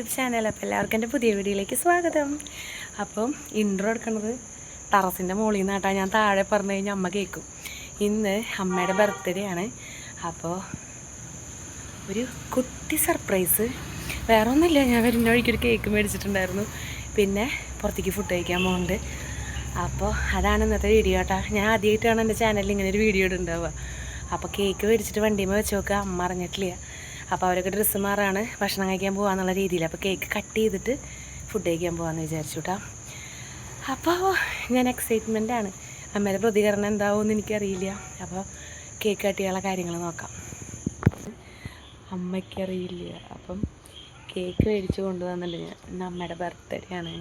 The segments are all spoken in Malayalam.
YouTube channel. അപ്പോൾ എല്ലാവർക്കും എൻ്റെ പുതിയ വീഡിയോയിലേക്ക് സ്വാഗതം. അപ്പം ഇൻട്രോ എടുക്കുന്നത് ടെറസിൻ്റെ മുകളിൽ നിന്നാട്ടാ. ഞാൻ താഴെ പറഞ്ഞു കഴിഞ്ഞാൽ അമ്മ കേൾക്കും. ഇന്ന് അമ്മയുടെ ബർത്ത്ഡേ ആണ്. അപ്പോൾ ഒരു കുട്ടി സർപ്രൈസ്. വേറെ ഒന്നുമില്ല, ഞാൻ വരുന്ന വഴിക്കൊരു കേക്ക് മേടിച്ചിട്ടുണ്ടായിരുന്നു. പിന്നെ പുറത്തേക്ക് ഫുഡ് കഴിക്കാൻ പോകുന്നുണ്ട്. അപ്പോൾ അതാണ് ഇന്നത്തെ വീഡിയോ കേട്ടാ. ഞാൻ ആദ്യമായിട്ടാണ് എൻ്റെ ചാനലിൽ ഇങ്ങനെ ഒരു വീഡിയോ ഇടുണ്ടാവുക. അപ്പോൾ കേക്ക് മേടിച്ചിട്ട് വണ്ടിയുമ്പോൾ വെച്ച് നോക്കുക, അമ്മ അറിഞ്ഞിട്ടില്ല. അപ്പോൾ അവരൊക്കെ ഡ്രസ്സ് മാറാണ്, ഭക്ഷണം കഴിക്കാൻ പോകാന്നുള്ള രീതിയിൽ. അപ്പോൾ കേക്ക് കട്ട് ചെയ്തിട്ട് ഫുഡ് കഴിക്കാൻ പോകാമെന്ന് വിചാരിച്ചു കേട്ടോ. അപ്പോൾ ഞാൻ എക്സൈറ്റ്മെൻറ്റാണ്. അമ്മയുടെ പ്രതികരണം എന്താവുമെന്ന് എനിക്കറിയില്ല. അപ്പോൾ കേക്ക് കട്ട് ചെയ്യാനുള്ള കാര്യങ്ങൾ നോക്കാം. അമ്മയ്ക്കറിയില്ല. അപ്പം കേക്ക് മേടിച്ച് കൊണ്ടുവന്നിട്ടുണ്ട് ഞാൻ. ഇന്ന് അമ്മയുടെ ബർത്ത്ഡേ ആണ്.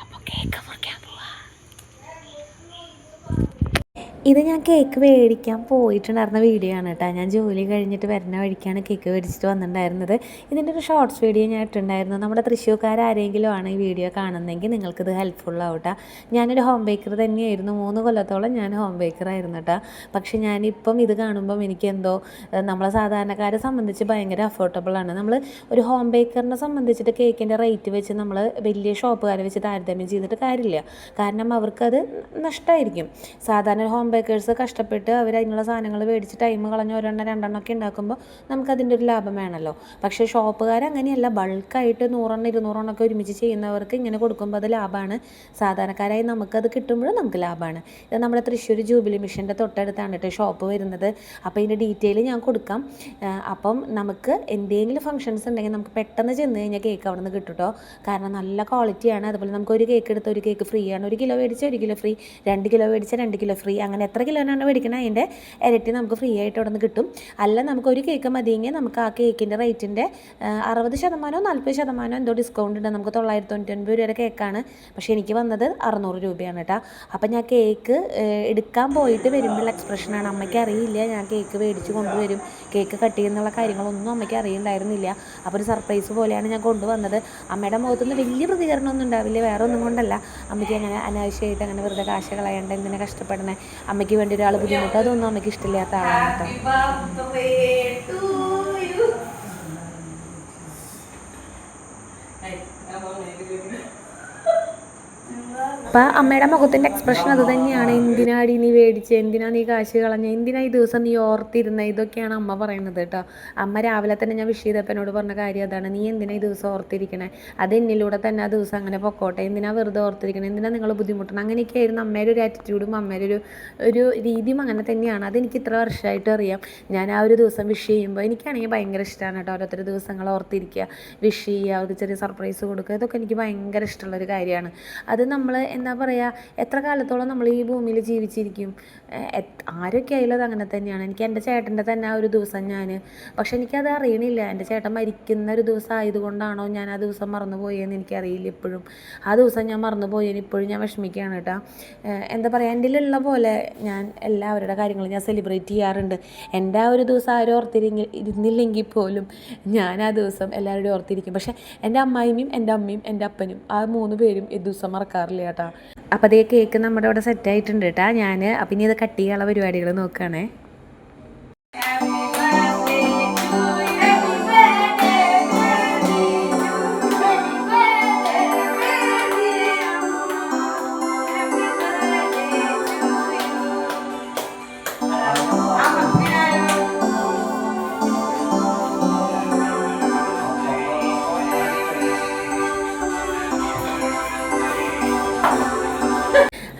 അപ്പോൾ കേക്ക് മുറിക്കാൻ പോവാം. ഇത് ഞാൻ കേക്ക് മേടിക്കാൻ പോയിട്ടുണ്ടായിരുന്ന വീഡിയോ ആണ് കേട്ടോ. ഞാൻ ജോലി കഴിഞ്ഞിട്ട് വരുന്ന വഴിക്കാണ് കേക്ക് മേടിച്ചിട്ട് വന്നിട്ടുണ്ടായിരുന്നത്. ഇതിൻ്റെ ഒരു ഷോർട്സ് വീഡിയോ ഞാൻ ഇട്ടിട്ടുണ്ടായിരുന്നു. നമ്മുടെ തൃശ്ശൂർക്കാരെങ്കിലും ആണ് ഈ വീഡിയോ കാണുന്നതെങ്കിൽ നിങ്ങൾക്കിത് ഹെൽപ്ഫുള്ളാവും കേട്ടോ. ഞാനൊരു ഹോം ബേക്കർ തന്നെയായിരുന്നു. 3 കൊല്ലത്തോളം ഞാൻ ഹോം ബേക്കറായിരുന്നു കേട്ടോ. പക്ഷേ ഞാനിപ്പം ഇത് കാണുമ്പം എനിക്കെന്തോ നമ്മളെ സാധാരണക്കാരെ സംബന്ധിച്ച് ഭയങ്കര അഫോർഡബിളാണ്. നമ്മൾ ഒരു ഹോം ബേക്കറിനെ സംബന്ധിച്ചിട്ട് കേക്കിൻ്റെ റേറ്റ് വെച്ച് നമ്മൾ വലിയ ഷോപ്പുകാരെ വെച്ച് താരതമ്യം ചെയ്തിട്ട് കാര്യമില്ല. കാരണം അവർക്കത് നഷ്ടമായിരിക്കും. സാധാരണ ഹോം ബേക്കേഴ്സ് കഷ്ടപ്പെട്ട് അവർ അതിനുള്ള സാധനങ്ങൾ മേടിച്ച് ടൈം കളഞ്ഞ് 1 2 ഒക്കെ ഉണ്ടാക്കുമ്പോൾ നമുക്കതിൻ്റെ ഒരു ലാഭം വേണമല്ലോ. പക്ഷേ ഷോപ്പുകാർ അങ്ങനെയല്ല. ബൾക്കായിട്ട് 100 200 ഒക്കെ ഒരുമിച്ച് ചെയ്യുന്നവർക്ക് ഇങ്ങനെ കൊടുക്കുമ്പോൾ അത് ലാഭമാണ്. സാധാരണക്കാരായി നമുക്കത് കിട്ടുമ്പോഴും നമുക്ക് ലാഭമാണ്. ഇത് നമ്മുടെ തൃശ്ശൂർ ജൂബിലി മിഷൻ്റെ തൊട്ടടുത്താണ് കേട്ടോ ഷോപ്പ് വരുന്നത്. അപ്പോൾ ഇതിൻ്റെ ഡീറ്റെയിൽ ഞാൻ കൊടുക്കാം. അപ്പം നമുക്ക് എന്തെങ്കിലും ഫംഗ്ഷൻസ് ഉണ്ടെങ്കിൽ നമുക്ക് പെട്ടെന്ന് ചെന്ന് കഴിഞ്ഞാൽ കേക്ക് അവിടെ നിന്ന് കിട്ടും കേട്ടോ. കാരണം നല്ല ക്വാളിറ്റിയാണ്. അതുപോലെ നമുക്ക് ഒരു കേക്ക് എടുത്ത് ഒരു കേക്ക് ഫ്രീ ആണ്. 1 കിലോ മേടിച്ചാൽ 1 കിലോ ഫ്രീ, 2 കിലോ മേടിച്ചാൽ 2 കിലോ ഫ്രീ. അങ്ങനെ എത്ര കിലോനാണ് മേടിക്കുന്നത് അതിൻ്റെ ഇരട്ടി നമുക്ക് ഫ്രീ ആയിട്ട് അവിടെ നിന്ന് കിട്ടും. അല്ല നമുക്ക് ഒരു കേക്ക് മതിയെങ്കിൽ നമുക്ക് ആ കേക്കിൻ്റെ റേറ്റിൻ്റെ 60% 40% എന്തോ ഡിസ്കൗണ്ട് ഉണ്ട്. നമുക്ക് 999 രൂപയുടെ കേക്കാണ്. പക്ഷേ എനിക്ക് വന്നത് 600 രൂപയാണ് കേട്ടോ. അപ്പം ഞാൻ കേക്ക് എടുക്കാൻ പോയിട്ട് വരുമ്പോഴുള്ള എക്സ്പ്രഷനാണ്. അമ്മയ്ക്ക് അറിയില്ല ഞാൻ കേക്ക് മേടിച്ച് കൊണ്ടുവരും, കേക്ക് കട്ട് ചെയ്യുന്നുള്ള കാര്യങ്ങളൊന്നും അമ്മയ്ക്ക് അറിയുണ്ടായിരുന്നില്ല. അപ്പോൾ ഒരു സർപ്രൈസ് പോലെയാണ് ഞാൻ കൊണ്ടുവന്നത്. അമ്മയുടെ മുഖത്തൊന്നും വലിയ പ്രതികരണമൊന്നും ഉണ്ടാവില്ല. വേറെ ഒന്നും കൊണ്ടല്ല. അമ്മയ്ക്ക് അങ്ങനെ അനാവശ്യമായിട്ട് അങ്ങനെ വെറുതെ കാശ് കളയേണ്ട, എന്തിനാ കഷ്ടപ്പെടണേ, അമ്മയ്ക്ക് വേണ്ടി ഒരാൾ ബുദ്ധിമുട്ട്, അതൊന്നും അമ്മയ്ക്ക് ഇഷ്ടമില്ലാത്ത ആളാണ് കേട്ടോ. അപ്പം അമ്മയുടെ മുഖത്തിൻ്റെ എക്സ്പ്രഷൻ അത് തന്നെയാണ്. എന്തിനാടി നീ മേടിച്ച്, എന്തിനാ നീ കാശ് കളഞ്ഞ, എന്തിനാ ഈ ദിവസം നീ ഓർത്തിരുന്നത്, ഇതൊക്കെയാണ് അമ്മ പറയുന്നത് കേട്ടോ. അമ്മ രാവിലെ തന്നെ ഞാൻ വിഷ് ചെയ്തപ്പനോട് പറഞ്ഞ കാര്യം അതാണ്. നീ എന്തിനാ ഈ ദിവസം ഓർത്തിരിക്കണേ, അത് എന്നിലൂടെ തന്നെ ആ ദിവസം അങ്ങനെ പൊക്കോട്ടെ, എന്തിനാ വെറുതെ ഓർത്തിരിക്കണേ, എന്തിനാ നിങ്ങൾ ബുദ്ധിമുട്ടണം. അങ്ങനെയൊക്കെ ആയിരുന്നു അമ്മയുടെ ഒരു ആറ്റിറ്റ്യൂഡും അമ്മയുടെ ഒരു രീതിയും അങ്ങനെ തന്നെയാണ്. അതെനിക്ക് ഇത്ര വർഷമായിട്ട് അറിയാം. ഞാൻ ആ ഒരു ദിവസം വിഷ് ചെയ്യുമ്പോൾ എനിക്കാണെങ്കിൽ ഭയങ്കര ഇഷ്ടമാണ് കേട്ടോ. ഓരോരുത്തർ ദിവസങ്ങൾ ഓർത്തിരിക്കുക, വിഷ് ചെയ്യുക, ഒരു ചെറിയ സർപ്രൈസ് കൊടുക്കുക, ഇതൊക്കെ എനിക്ക് ഭയങ്കര ഇഷ്ടമുള്ളൊരു കാര്യമാണ്. അത് നമ്മൾ എന്താ പറയുക, എത്ര കാലത്തോളം നമ്മൾ ഈ ഭൂമിയിൽ ജീവിച്ചിരിക്കും. ആരൊക്കെ ആയാലും അത് അങ്ങനെ തന്നെയാണ്. എനിക്ക് എൻ്റെ ചേട്ടൻ്റെ തന്നെ ആ ഒരു ദിവസം പക്ഷെ എനിക്കത് അറിയണില്ല. എൻ്റെ ചേട്ടൻ മരിക്കുന്ന ഒരു ദിവസം ആയതുകൊണ്ടാണോ ഞാൻ ആ ദിവസം മറന്നുപോയെന്ന് എനിക്കറിയില്ല. ഇപ്പോഴും ആ ദിവസം ഞാൻ മറന്നുപോയെന്ന് ഇപ്പോഴും ഞാൻ വിഷമിക്കുകയാണ് കേട്ടോ. എന്താ പറയുക, എൻ്റെ ഉള്ള പോലെ ഞാൻ എല്ലാവരുടെ കാര്യങ്ങളും ഞാൻ സെലിബ്രേറ്റ് ചെയ്യാറുണ്ട്. എൻ്റെ ആ ഒരു ദിവസം ആരും ഇരുന്നില്ലെങ്കിൽ പോലും ഞാൻ ആ ദിവസം എല്ലാവരുടെയും ഓർത്തിരിക്കും. പക്ഷേ എൻ്റെ അമ്മായിമ്മയും എൻ്റെ അമ്മയും എൻ്റെ അപ്പനും ആ 3 പേരും ഈ ദിവസം മറക്കാറില്ല കേട്ടോ. അപ്പോൾ അതേ കേക്ക് നമ്മുടെ ഇവിടെ സെറ്റായിട്ടുണ്ട് കേട്ടോ. ഞാൻ അപ്പം ഇനി ഇത് കട്ട് ചെയ്യാനുള്ള പരിപാടികൾ നോക്കുകയാണേ.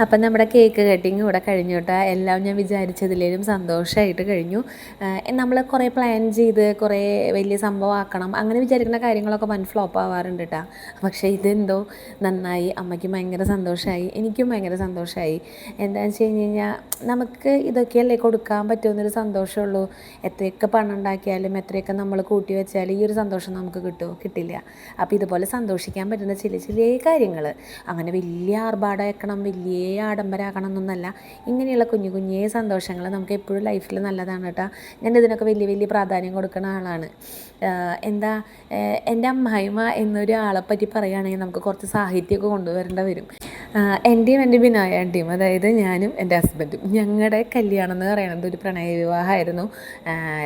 അപ്പം നമ്മുടെ കേക്ക് കട്ടിങ് ഇവിടെ കഴിഞ്ഞു കേട്ടോ. എല്ലാം ഞാൻ വിചാരിച്ചതിലേലും സന്തോഷമായിട്ട് കഴിഞ്ഞു. നമ്മൾ കുറേ പ്ലാൻ ചെയ്ത് കുറേ വലിയ സംഭവമാക്കണം അങ്ങനെ വിചാരിക്കുന്ന കാര്യങ്ങളൊക്കെ ഫ്ലോപ്പ് ആവാറുണ്ട് കേട്ടോ. പക്ഷേ ഇതെന്തോ നന്നായി. അമ്മയ്ക്കും ഭയങ്കര സന്തോഷമായി, എനിക്കും ഭയങ്കര സന്തോഷമായി. എന്താണെന്ന് വെച്ച് കഴിഞ്ഞാൽ നമുക്ക് ഇതൊക്കെയല്ലേ കൊടുക്കാൻ പറ്റുമെന്നൊരു സന്തോഷമുള്ളൂ. എത്രയൊക്കെ പണം ഉണ്ടാക്കിയാലും എത്രയൊക്കെ നമ്മൾ കൂട്ടി വെച്ചാലും ഈ ഒരു സന്തോഷം നമുക്ക് കിട്ടില്ല. അപ്പോൾ ഇതുപോലെ സന്തോഷിക്കാൻ പറ്റുന്ന ചില കാര്യങ്ങൾ, അങ്ങനെ വലിയ ആർഭാടമാക്കണം, വലിയ ആഡംബരമാക്കണം എന്നൊന്നല്ല. ഇങ്ങനെയുള്ള കുഞ്ഞു സന്തോഷങ്ങൾ നമുക്ക് എപ്പോഴും ലൈഫിൽ നല്ലതാണ് കേട്ടോ. ഞാൻ ഇതിനൊക്കെ വലിയ പ്രാധാന്യം കൊടുക്കുന്ന ആളാണ്. എൻ്റെ അമ്മായിമ്മ എന്നൊരു ആളെപ്പറ്റി പറയുകയാണെങ്കിൽ നമുക്ക് കുറച്ച് സാഹിത്യമൊക്കെ കൊണ്ടുവരേണ്ടി വരും. എൻ്റെയും എൻ്റെ ബിനോയ് ആൻ്റിയും, അതായത് ഞാനും എൻ്റെ ഹസ്ബൻഡും, ഞങ്ങളുടെ കല്യാണം എന്ന് പറയുന്നത് ഒരു പ്രണയ വിവാഹമായിരുന്നു.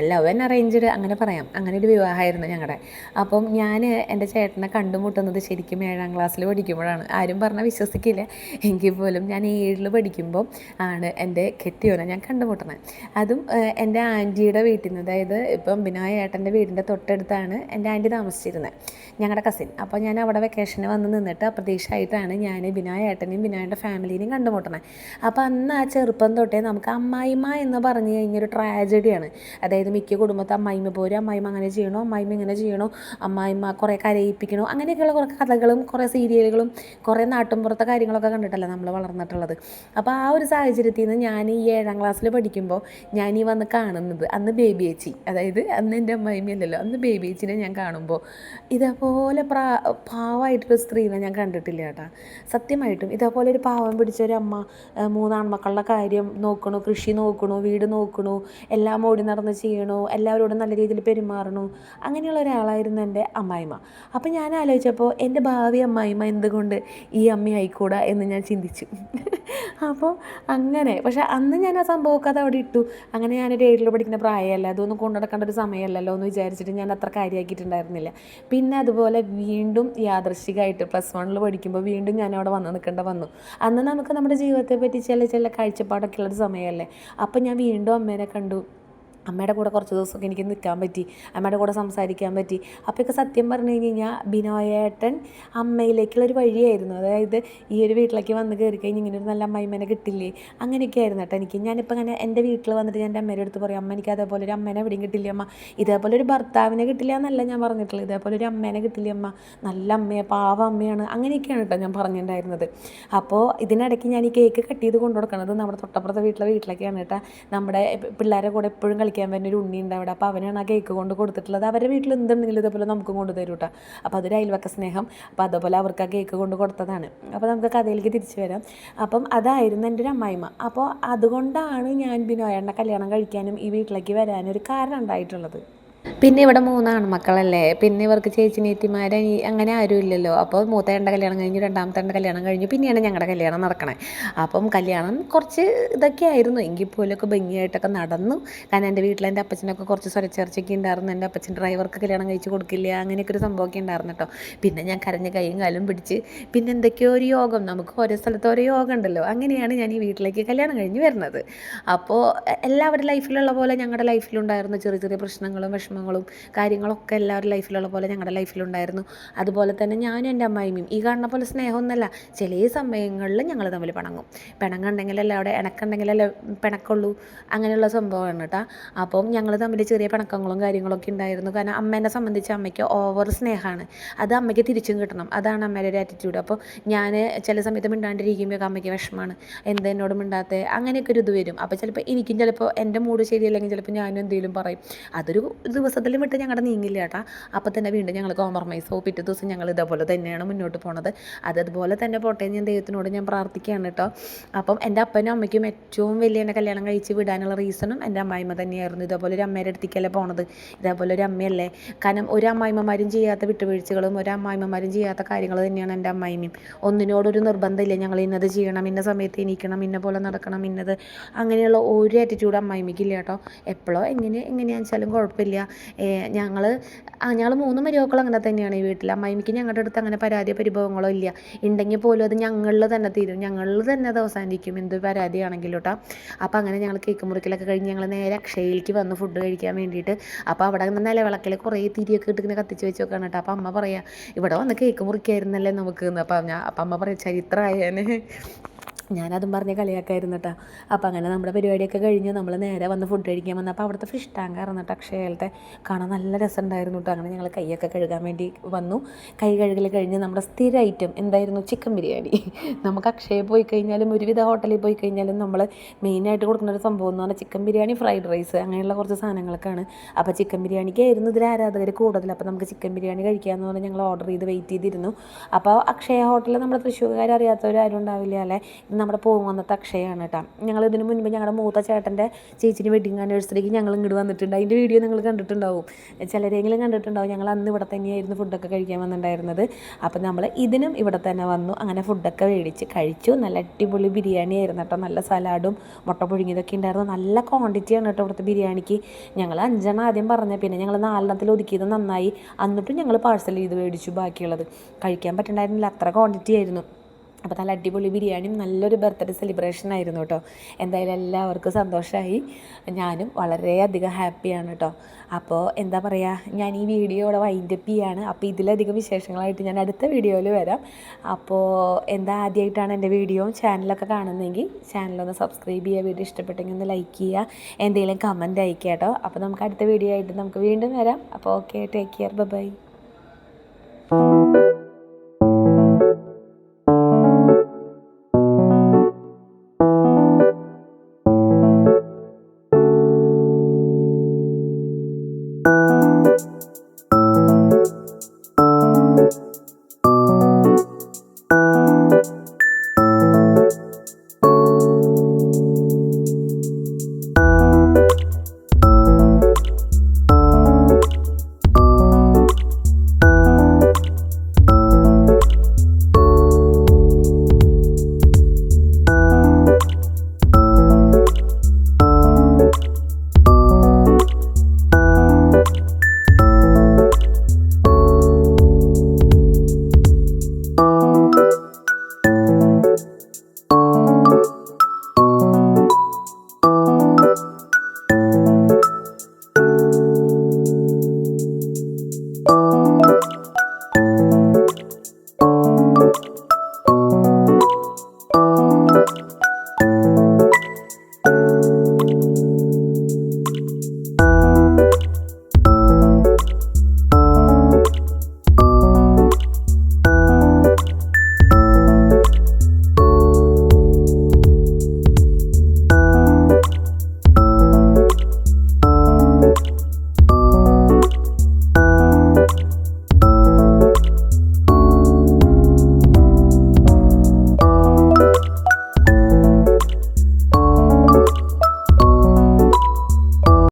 ലവ് ആൻഡ് അറേഞ്ച്ഡ് അങ്ങനെ പറയാം. അങ്ങനെ ഒരു വിവാഹമായിരുന്നു ഞങ്ങളുടെ. അപ്പം ഞാൻ എൻ്റെ ചേട്ടനെ കണ്ടുമുട്ടുന്നത് ശരിക്കും 7ാം ക്ലാസ്സിൽ പഠിക്കുമ്പോഴാണ്. ആരും പറഞ്ഞാൽ വിശ്വസിക്കില്ല, എങ്കിൽ പോലും ഞാൻ 7ൽ പഠിക്കുമ്പോൾ ആണ് എൻ്റെ കെട്ടിയോനെ ഞാൻ കണ്ടുമുട്ടുന്നത്. അതും എൻ്റെ ആൻറ്റിയുടെ വീട്ടിൽ നിന്ന്, അതായത് ഇപ്പം ബിനോയ് ഏട്ടൻ്റെ വീടിൻ്റെ തൊട്ടടുത്താണ് എൻ്റെ ആൻറ്റി താമസിച്ചിരുന്നത്, ഞങ്ങളുടെ കസിൻ. അപ്പോൾ ഞാൻ അവിടെ വെക്കേഷന് വന്ന് നിന്നിട്ട് അപ്രതീക്ഷിതമായിട്ടാണ് ഞാൻ ബിനോയ് ഏട്ടനെയും ബിനോയുടെ ഫാമിലീനെയും കണ്ടുമുട്ടണത്. അപ്പോൾ അന്ന് ആ ചെറുപ്പം തൊട്ടേ നമുക്ക് അമ്മായിമ്മ എന്ന് പറഞ്ഞു കഴിഞ്ഞൊരു ട്രാജഡിയാണ്. അതായത് മിക്ക കുടുംബത്തെ അമ്മായിമ്മ പോരും, അമ്മായിമ്മ അങ്ങനെ ചെയ്യണോ, അമ്മായിമ്മ ഇങ്ങനെ ചെയ്യണോ, അമ്മായിമ്മ കുറേ കരയിപ്പിക്കണോ, അങ്ങനെയൊക്കെയുള്ള കുറേ കഥകളും കുറേ സീരിയലുകളും കുറേ നാട്ടുമ്പുറത്തെ കാര്യങ്ങളൊക്കെ കണ്ടിട്ടല്ല നമ്മൾ വളർന്നിട്ടുള്ളത്. അപ്പോൾ ആ ഒരു സാഹചര്യത്തിൽ നിന്ന് ഞാൻ ഈ 7ാം ക്ലാസ്സിൽ പഠിക്കുമ്പോൾ ഞാൻ ഈ വന്ന് കാണുന്നത് അന്ന് ബേബി ചേച്ചി, അതായത് അന്ന് എൻ്റെ അമ്മായിമ്മയല്ലല്ലോ, അന്ന് ബേബി ചേച്ചിനെ ഞാൻ കാണുമ്പോൾ ഇതേപോലെ പാവമായിട്ടൊരു സ്ത്രീനെ ഞാൻ കണ്ടിട്ടില്ല കേട്ടോ. സത്യമായിട്ടും ഇതേപോലെ ഒരു പാവം പിടിച്ചൊരു അമ്മ 3 ആൺമക്കളുടെ കാര്യം നോക്കണു, കൃഷി നോക്കണു, വീട് നോക്കണു, എല്ലാം ഓടി നടന്ന് ചെയ്യണു, എല്ലാവരോടും നല്ല രീതിയിൽ പെരുമാറണു, അങ്ങനെയുള്ള ഒരാളായിരുന്നു എൻ്റെ അമ്മായിമ്മ. അപ്പം ഞാൻ ആലോചിച്ചപ്പോൾ എൻ്റെ ഭാവി അമ്മായിമ്മ എന്തുകൊണ്ട് ഈ അമ്മയായിക്കൂടാ എന്ന് ഞാൻ ചിന്തിച്ചു. അപ്പോൾ അങ്ങനെ, പക്ഷേ അന്ന് ഞാൻ ആ സംഭവമൊക്കെ അത് അവിടെ ഇട്ടു. അങ്ങനെ ഞാനൊരു 7ൽ പഠിക്കുന്ന പ്രായമല്ല, അതൊന്നും കൊണ്ടു നടക്കേണ്ട ഒരു സമയമല്ലല്ലോ എന്ന് വിചാരിച്ചിട്ട് ഞാൻ അത്ര കാര്യമാക്കിയിട്ടുണ്ടായിരുന്നില്ല. പിന്നെ അതുപോലെ വീണ്ടും യാദൃശ്ചികമായിട്ട് +1 പഠിക്കുമ്പോൾ വീണ്ടും ഞാൻ അവിടെ വന്ന് നിൽക്കേണ്ട വന്നു. അന്ന് നമുക്ക് നമ്മുടെ ജീവിതത്തെ പറ്റി ചില കാഴ്ചപ്പാടൊക്കെ ഉള്ളൊരു സമയമല്ലേ. അപ്പം ഞാൻ വീണ്ടും അമ്മേനെ കണ്ടു. അമ്മയുടെ കൂടെ കുറച്ച് ദിവസമൊക്കെ എനിക്ക് നിൽക്കാൻ പറ്റി, അമ്മയുടെ കൂടെ സംസാരിക്കാൻ പറ്റി. അപ്പോഴൊക്കെ സത്യം പറഞ്ഞു കഴിഞ്ഞാൽ ബിനോയേട്ടൻ അമ്മയിലേക്കുള്ളൊരു വഴിയായിരുന്നു. അതായത് ഈ ഒരു വീട്ടിലേക്ക് വന്ന് കയറി കഴിഞ്ഞ് ഇങ്ങനെ ഒരു നല്ല അമ്മായിമ്മേനെ കിട്ടില്ലേ, അങ്ങനെയൊക്കെ ആയിരുന്നു കേട്ടോ എനിക്ക്. ഞാനിപ്പോൾ അങ്ങനെ എൻ്റെ വീട്ടിൽ വന്നിട്ട് ഞാൻ എൻ്റെ അമ്മയുടെ അടുത്ത് പറയും, അമ്മ എനിക്ക് അതേപോലെ ഒരു അമ്മേനെ എവിടെയും കിട്ടില്ല അമ്മ, ഇതേപോലെ ഒരു ഭർത്താവിനെ കിട്ടില്ല എന്നല്ല ഞാൻ പറഞ്ഞിട്ടുള്ളത്, ഇതേപോലെ ഒരു അമ്മേനെ കിട്ടില്ല അമ്മ, നല്ല അമ്മയാണ്, പാവ അമ്മയാണ്, അങ്ങനെയൊക്കെയാണ് കേട്ടോ ഞാൻ പറഞ്ഞിട്ടുണ്ടായിരുന്നത്. അപ്പോൾ ഇതിനിടയ്ക്ക് ഞാൻ ഈ കേക്ക് കട്ട് ചെയ്ത് കൊണ്ടു കൊടുക്കുന്നത് നമ്മുടെ തൊട്ടപ്പുറത്തെ വീട്ടിലേക്കാണ് കേട്ടോ. നമ്മുടെ പിള്ളേരെ കൂടെ എപ്പോഴും കളിക്കാൻ വരുന്ന ഒരു ഉണ്ണി ഉണ്ട് അവിടെ. അപ്പോൾ അവനാണ് ആ കേക്ക് കൊണ്ട് കൊടുത്തിട്ടുള്ളത്. അവരുടെ വീട്ടിൽ എന്തുണ്ടെങ്കിലും ഇതേപോലെ നമുക്കും കൊണ്ട് തരും കേട്ടോ. അപ്പോൾ അതൊരു അയൽവക്ക സ്നേഹം. അപ്പോൾ അതേപോലെ അവർക്ക് ആ കേക്ക് കൊണ്ട് കൊടുത്തതാണ്. അപ്പോൾ നമുക്ക് കഥയിലേക്ക് തിരിച്ചു വരാം. അപ്പം അതായിരുന്നു എൻ്റെ ഒരു അമ്മായിമ്മ. അപ്പോൾ അതുകൊണ്ടാണ് ഞാൻ ബിനോയേട്ടനെ കല്യാണം കഴിക്കാനും ഈ വീട്ടിലേക്ക് വരാനും ഒരു കാരണം ഉണ്ടായിട്ടുള്ളത്. പിന്നെ ഇവിടെ 3 ആൺമക്കളല്ലേ, പിന്നെ ഇവർക്ക് ചേച്ചിനേത്തിമാരെ അങ്ങനെ ആരും ഇല്ലല്ലോ. അപ്പോൾ മൂത്തേൻ്റെ കല്യാണം കഴിഞ്ഞു, രണ്ടാമത്തേൻ്റെ കല്യാണം കഴിഞ്ഞു, പിന്നെയാണ് ഞങ്ങളുടെ കല്യാണം നടക്കണേ. അപ്പം കല്യാണം കുറച്ച് ഇതൊക്കെ ആയിരുന്നു, എങ്കിൽ പോലൊക്കെ ഭംഗിയായിട്ടൊക്കെ നടന്നു. കാരണം എൻ്റെ വീട്ടിൽ എൻ്റെ അപ്പച്ചനൊക്കെ കുറച്ച് സ്വരച്ചേർച്ചയൊക്കെ ഉണ്ടായിരുന്നു. എൻ്റെ അപ്പച്ചൻ ഡ്രൈവർക്ക് കല്യാണം കഴിച്ച് കൊടുക്കില്ല, അങ്ങനെയൊക്കെ ഒരു സംഭവമൊക്കെ ഉണ്ടായിരുന്നു കേട്ടോ. പിന്നെ ഞാൻ കരഞ്ഞ് കൈയും കാലും പിടിച്ച്, പിന്നെ എന്തൊക്കെയോ ഒരു യോഗം, നമുക്ക് ഓരോ സ്ഥലത്ത് ഓരോ യോഗം ഉണ്ടല്ലോ, അങ്ങനെയാണ് ഞാൻ ഈ വീട്ടിലേക്ക് കല്യാണം കഴിഞ്ഞ് വരുന്നത്. അപ്പോൾ എല്ലാവരുടെ ലൈഫിലുള്ള പോലെ ഞങ്ങളുടെ ലൈഫിലുണ്ടായിരുന്നു ചെറിയ ചെറിയ പ്രശ്നങ്ങളും വിഷമങ്ങളും കാര്യങ്ങളൊക്കെ എല്ലാവരുടെ ലൈഫിലുള്ള പോലെ ഞങ്ങളുടെ ലൈഫിലുണ്ടായിരുന്നു. അതുപോലെ തന്നെ ഞാനും എൻ്റെ അമ്മായിമ്മയും ഈ കാണുന്ന പോലെ സ്നേഹമൊന്നുമല്ല, ചില സമയങ്ങളിൽ ഞങ്ങൾ തമ്മിൽ പിണങ്ങുണ്ടെങ്കിലല്ലേ അവിടെ ഇണക്കുണ്ടെങ്കിലല്ലേ പിണക്കുള്ളൂ, അങ്ങനെയുള്ള സംഭവമാണ് കേട്ടോ. അപ്പം ഞങ്ങൾ തമ്മിൽ ചെറിയ പിണക്കങ്ങളും കാര്യങ്ങളൊക്കെ ഉണ്ടായിരുന്നു. കാരണം അമ്മേനെ സംബന്ധിച്ച് അമ്മയ്ക്ക് ഓവർ സ്നേഹമാണ്, അത് അമ്മയ്ക്ക് തിരിച്ചും കിട്ടണം, അതാണ് അമ്മയുടെ ഒരു ആറ്റിറ്റ്യൂഡ്. അപ്പോൾ ഞാൻ ചില സമയത്ത് മിണ്ടാണ്ടിരിക്കുമ്പോൾ അമ്മയ്ക്ക് വിഷമമാണ്, എന്നോട് മിണ്ടാത്ത, അങ്ങനെയൊക്കെ ഒരു ഇത് വരും. അപ്പോൾ ചിലപ്പോൾ എനിക്കും ചിലപ്പോൾ എൻ്റെ മൂഡ് ശരിയല്ലെങ്കിൽ ചിലപ്പോൾ ഞാനും എന്തെങ്കിലും പറയും. അതൊരു ദിവസത്തിൽ വിട്ട് ഞങ്ങളുടെ നീങ്ങില്ല കേട്ടോ. അപ്പോൾ തന്നെ വീണ്ടും ഞങ്ങൾ കോംപ്രമൈസ് ആവും. പിറ്റേ ദിവസം ഞങ്ങൾ ഇതേപോലെ തന്നെയാണ് മുന്നോട്ട് പോണത്. അതുപോലെ തന്നെ പോട്ടെ, ഞാൻ ദൈവത്തിനോട് ഞാൻ പ്രാർത്ഥിക്കുകയാണ് കേട്ടോ. അപ്പം എൻ്റെ അപ്പനും അമ്മയ്ക്കും ഏറ്റവും വലിയ എന്നെ കല്യാണം കഴിച്ച് വിടാനുള്ള റീസണും എൻ്റെ അമ്മായിമ്മ തന്നെയായിരുന്നു. ഇതേപോലെ ഒരു അമ്മയുടെ അടുത്തേക്കല്ലേ പോണത്, ഇതേപോലെ ഒരു അമ്മയല്ലേ. കാരണം ഒരു അമ്മായിമ്മമാരും ചെയ്യാത്ത വിട്ടുവീഴ്ചകളും ഒരു അമ്മായിമ്മമാരും ചെയ്യാത്ത കാര്യങ്ങൾ തന്നെയാണ് എൻ്റെ അമ്മായിമ്മയും. ഒന്നിനോടൊരു നിർബന്ധമില്ല, ഞങ്ങൾ ഇന്നത് ചെയ്യണം, ഇന്ന സമയത്ത് എണീക്കണം, ഇന്ന പോലെ നടക്കണം, ഇന്നത്, അങ്ങനെയുള്ള ഒരു ആറ്റിറ്റ്യൂഡ് അമ്മായിമ്മയ്ക്കില്ല കേട്ടോ. എപ്പോഴോ എങ്ങനെയാണെന്ന് വെച്ചാലും കുഴപ്പമില്ല. ഞങ്ങൾ 3 മരുമക്കൾ അങ്ങനെ തന്നെയാണ് ഈ വീട്ടിൽ. അമ്മായിമ്മയ്ക്ക് ഞങ്ങളുടെ അടുത്ത് അങ്ങനെ പരാതിയോ പരിഭവങ്ങളോ ഇല്ല. ഉണ്ടെങ്കിൽ പോലും അത് ഞങ്ങളിൽ തന്നെ തീരും, ഞങ്ങളിൽ തന്നെ അത് അവസാനിക്കും, എന്ത് പരാതിയാണെങ്കിലും കേട്ടോ. അപ്പോൾ അങ്ങനെ ഞങ്ങൾ കേക്ക് മുറിക്കലൊക്കെ കഴിഞ്ഞ് ഞങ്ങൾ നേരെ അക്ഷയയിലേക്ക് വന്നു ഫുഡ് കഴിക്കാൻ വേണ്ടിയിട്ട്. അപ്പോൾ അവിടെ നിലവിളക്കിൽ കുറേ തിരിയൊക്കെ ഇട്ട് ഇങ്ങനെ കത്തിച്ച് വെച്ച് നോക്കുകയാണ് കേട്ടോ. അപ്പോൾ അമ്മ പറയാം, ഇവിടെ വന്ന് കേക്ക് മുറിക്കായിരുന്നല്ലേ നമുക്ക് എന്ന്. അപ്പം അമ്മ പറയാം, ചരിത്രമായേനെ. ഞാനതും പറഞ്ഞ് കളിയാക്കായിരുന്നു കേട്ടോ. അപ്പോൾ അങ്ങനെ നമ്മുടെ പരിപാടിയൊക്കെ കഴിഞ്ഞ് നമ്മൾ നേരെ വന്ന് ഫുഡ് കഴിക്കാൻ വന്നു. അപ്പോൾ അവിടുത്തെ ഫിഷ് ടാങ്ക് ആയിരുന്നു അക്ഷയയിലത്തെ, കാണാൻ നല്ല രസമുണ്ടായിരുന്നു കേട്ടോ. അങ്ങനെ ഞങ്ങൾ കൈയൊക്കെ കഴുകാൻ വേണ്ടി വന്നു. കൈ കഴുകൽ കഴിഞ്ഞ് നമ്മുടെ സ്ഥിര ഐറ്റം എന്തായിരുന്നു, ചിക്കൻ ബിരിയാണി. നമുക്ക് അക്ഷയയിൽ പോയി കഴിഞ്ഞാലും ഒരുവിധ ഹോട്ടലിൽ പോയി കഴിഞ്ഞാലും നമ്മൾ മെയിനായിട്ട് കൊടുക്കുന്ന ഒരു സംഭവം എന്ന് പറഞ്ഞാൽ ചിക്കൻ ബിരിയാണി, ഫ്രൈഡ് റൈസ്, അങ്ങനെയുള്ള കുറച്ച് സാധനങ്ങളൊക്കെയാണ്. അപ്പോൾ ചിക്കൻ ബിരിയാണിക്കായിരുന്നു ഇതിൽ ആരാധകർ കൂടുതൽ. അപ്പോൾ നമുക്ക് ചിക്കൻ ബിരിയാണി കഴിക്കാമെന്ന് പറഞ്ഞാൽ ഞങ്ങൾ ഓർഡർ ചെയ്ത് വെയിറ്റ് ചെയ്തിരുന്നു. അപ്പോൾ അക്ഷയ ഹോട്ടലിൽ നമ്മുടെ തൃശ്ശൂർക്കാർ അറിയാത്തവരാരും ഉണ്ടാവില്ല അല്ലേ. നമ്മുടെ പോകുന്നത്തെ അക്ഷയാണ് കേട്ടോ. ഞങ്ങൾ ഇതിന് മുൻപ് ഞങ്ങളുടെ മൂത്ത ചേട്ടൻ്റെ ചേച്ചിൻ്റെ വെഡിങ് ആനിവേഴ്സറിക്ക് ഞങ്ങൾ ഇങ്ങോട്ട് വന്നിട്ടുണ്ട്. അതിൻ്റെ വീഡിയോ നിങ്ങൾ കണ്ടിട്ടുണ്ടാവും, ചിലരെങ്കിലും കണ്ടിട്ടുണ്ടാവും. ഞങ്ങൾ അന്ന് ഇവിടെ തന്നെയായിരുന്നു ഫുഡൊക്കെ കഴിക്കാൻ വന്നിട്ടുണ്ടായിരുന്നത്. അപ്പോൾ നമ്മൾ ഇതിനും ഇവിടെ തന്നെ വന്നു. അങ്ങനെ ഫുഡൊക്കെ മേടിച്ച് കഴിച്ചു. നല്ല അടിപൊളി ബിരിയാണി ആയിരുന്നു കേട്ടോ. നല്ല സലാഡും മുട്ട പുഴുങ്ങിയതൊക്കെ ഉണ്ടായിരുന്നു. നല്ല ക്വാണ്ടിറ്റിയാണ് കേട്ടോ ഇവിടുത്തെ ബിരിയാണിക്ക്. ഞങ്ങൾ 5 ആദ്യം പറഞ്ഞ, പിന്നെ ഞങ്ങൾ 4 ഒതുക്കിയത് നന്നായി. എന്നിട്ടും ഞങ്ങൾ പാഴ്സൽ ചെയ്ത് മേടിച്ചു. ബാക്കിയുള്ളത് കഴിക്കാൻ പറ്റുന്നുണ്ടായിരുന്നില്ല, അത്ര ക്വാണ്ടിറ്റി ആയിരുന്നു. അപ്പോൾ നല്ല അടിപൊളി ബിരിയാണിയും നല്ലൊരു ബർത്ത്ഡേ സെലിബ്രേഷൻ ആയിരുന്നു കേട്ടോ. എന്തായാലും എല്ലാവർക്കും സന്തോഷമായി, ഞാനും വളരെയധികം ഹാപ്പിയാണ് കേട്ടോ. അപ്പോൾ എന്താ പറയുക, ഞാൻ ഈ വീഡിയോ ഇവിടെ വൈൻഡപ്പ് ചെയ്യാണ്. അപ്പോൾ ഇതിലധികം വിശേഷങ്ങളായിട്ട് ഞാൻ അടുത്ത വീഡിയോയിൽ വരാം. അപ്പോൾ എന്താ ആദ്യമായിട്ടാണ് എൻ്റെ വീഡിയോയും ചാനലൊക്കെ കാണുന്നതെങ്കിൽ ചാനലൊന്ന് സബ്സ്ക്രൈബ് ചെയ്യുക, വീഡിയോ ഇഷ്ടപ്പെട്ടെങ്കിൽ ഒന്ന് ലൈക്ക് ചെയ്യുക, എന്തെങ്കിലും കമൻറ്റ് അയക്കുക കേട്ടോ. അപ്പോൾ നമുക്ക് അടുത്ത വീഡിയോ ആയിട്ട് നമുക്ക് വീണ്ടും വരാം. അപ്പോൾ ഓക്കെ, ടേക്ക് കെയർ, ബൈ.